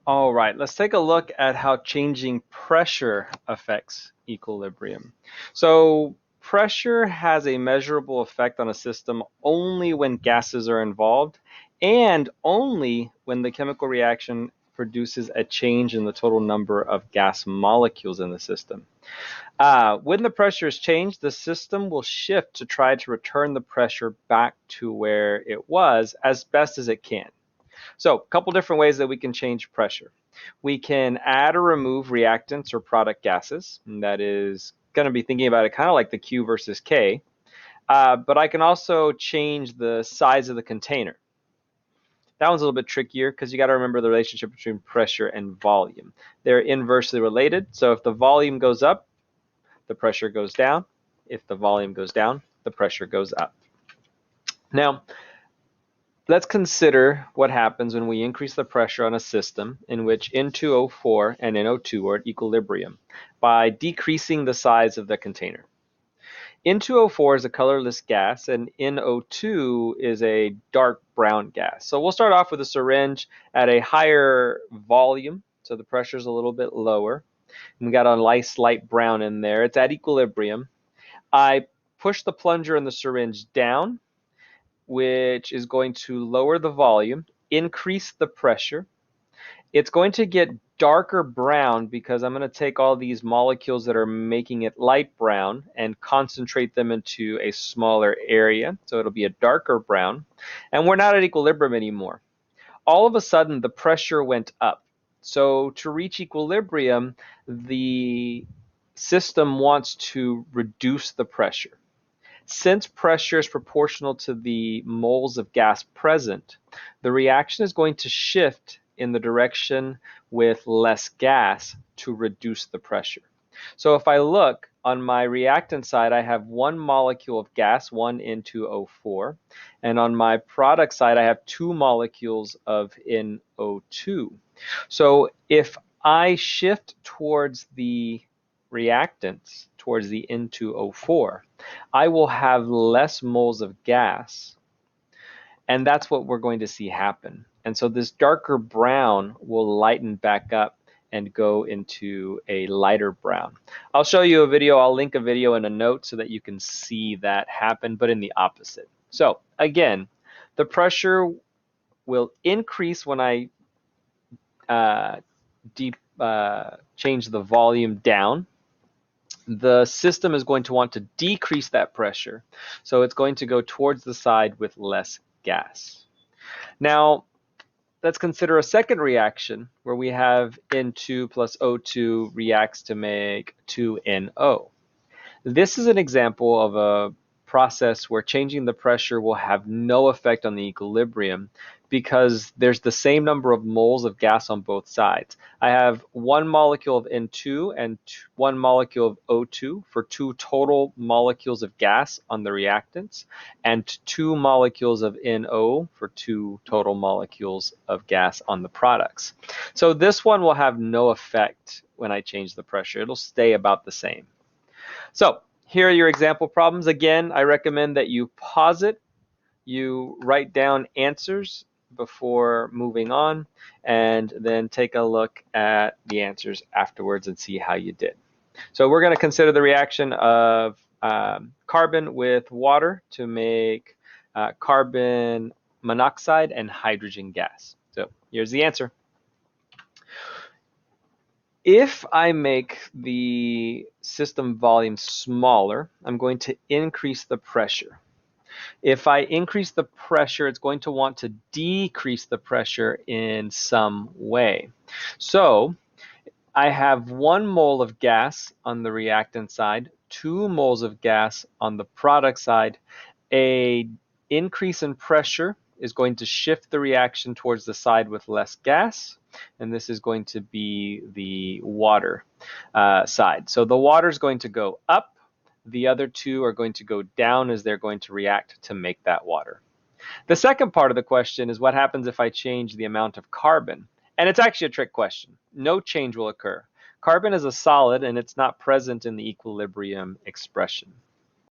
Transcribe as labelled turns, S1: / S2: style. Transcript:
S1: All right, let's take a look at how changing pressure affects equilibrium. So pressure has a measurable effect on a system only when gases are involved and only when the chemical reaction produces a change in the total number of gas molecules in the system. When the pressure is changed, the system will shift to try to return the pressure back to where it was as best as it can. So a couple different ways that we can change pressure. We can add or remove reactants or product gases. And that is going to be thinking about it kind of like the Q versus K. But I can also change the size of the container. That one's a little bit trickier because you got to remember the relationship between pressure and volume. They're inversely related. So if the volume goes up, the pressure goes down. If the volume goes down, the pressure goes up. Now, let's consider what happens when we increase the pressure on a system in which N2O4 and NO2 are at equilibrium by decreasing the size of the container. N2O4 is a colorless gas and NO2 is a dark brown gas. So we'll start off with a syringe at a higher volume, so the pressure is a little bit lower. We got a nice light brown in there. It's at equilibrium. I push the plunger in the syringe down, which is going to lower the volume, increase the pressure. It's going to get darker brown because I'm going to take all these molecules that are making it light brown and concentrate them into a smaller area. So it'll be a darker brown. And we're not at equilibrium anymore. All of a sudden, the pressure went up. So to reach equilibrium, the system wants to reduce the pressure. Since pressure is proportional to the moles of gas present, the reaction is going to shift in the direction with less gas to reduce the pressure. So if I look on my reactant side, I have one molecule of gas, one N2O4, and on my product side, I have two molecules of NO2. So if I shift towards the reactants, towards the N2O4, I will have less moles of gas, and that's what we're going to see happen. And so this darker brown will lighten back up and go into a lighter brown. I'll show you a video, I'll link a video in a note so that you can see that happen, but in the opposite. So again, the pressure will increase when I change the volume down. The system is going to want to decrease that pressure. So it's going to go towards the side with less gas. Now, let's consider a second reaction where we have N2 plus O2 reacts to make 2NO. This is an example of a process where changing the pressure will have no effect on the equilibrium because there's the same number of moles of gas on both sides. I have one molecule of N2 and one molecule of O2 for two total molecules of gas on the reactants, and two molecules of NO for two total molecules of gas on the products. So this one will have no effect when I change the pressure. It'll stay about the same. So here are your example problems. Again, I recommend that you pause it, you write down answers before moving on, and then take a look at the answers afterwards and see how you did. So we're going to consider the reaction of carbon with water to make carbon monoxide and hydrogen gas. So here's the answer. If I make the system volume smaller, I'm going to increase the pressure. If I increase the pressure, it's going to want to decrease the pressure in some way. So I have 1 mole of gas on the reactant side, 2 moles of gas on the product side. An increase in pressure is going to shift the reaction towards the side with less gas, and this is going to be the water side. So the water is going to go up, the other two are going to go down as they're going to react to make that water. The second part of the question is what happens if I change the amount of carbon? And it's actually a trick question. No change will occur. Carbon is a solid and it's not present in the equilibrium expression.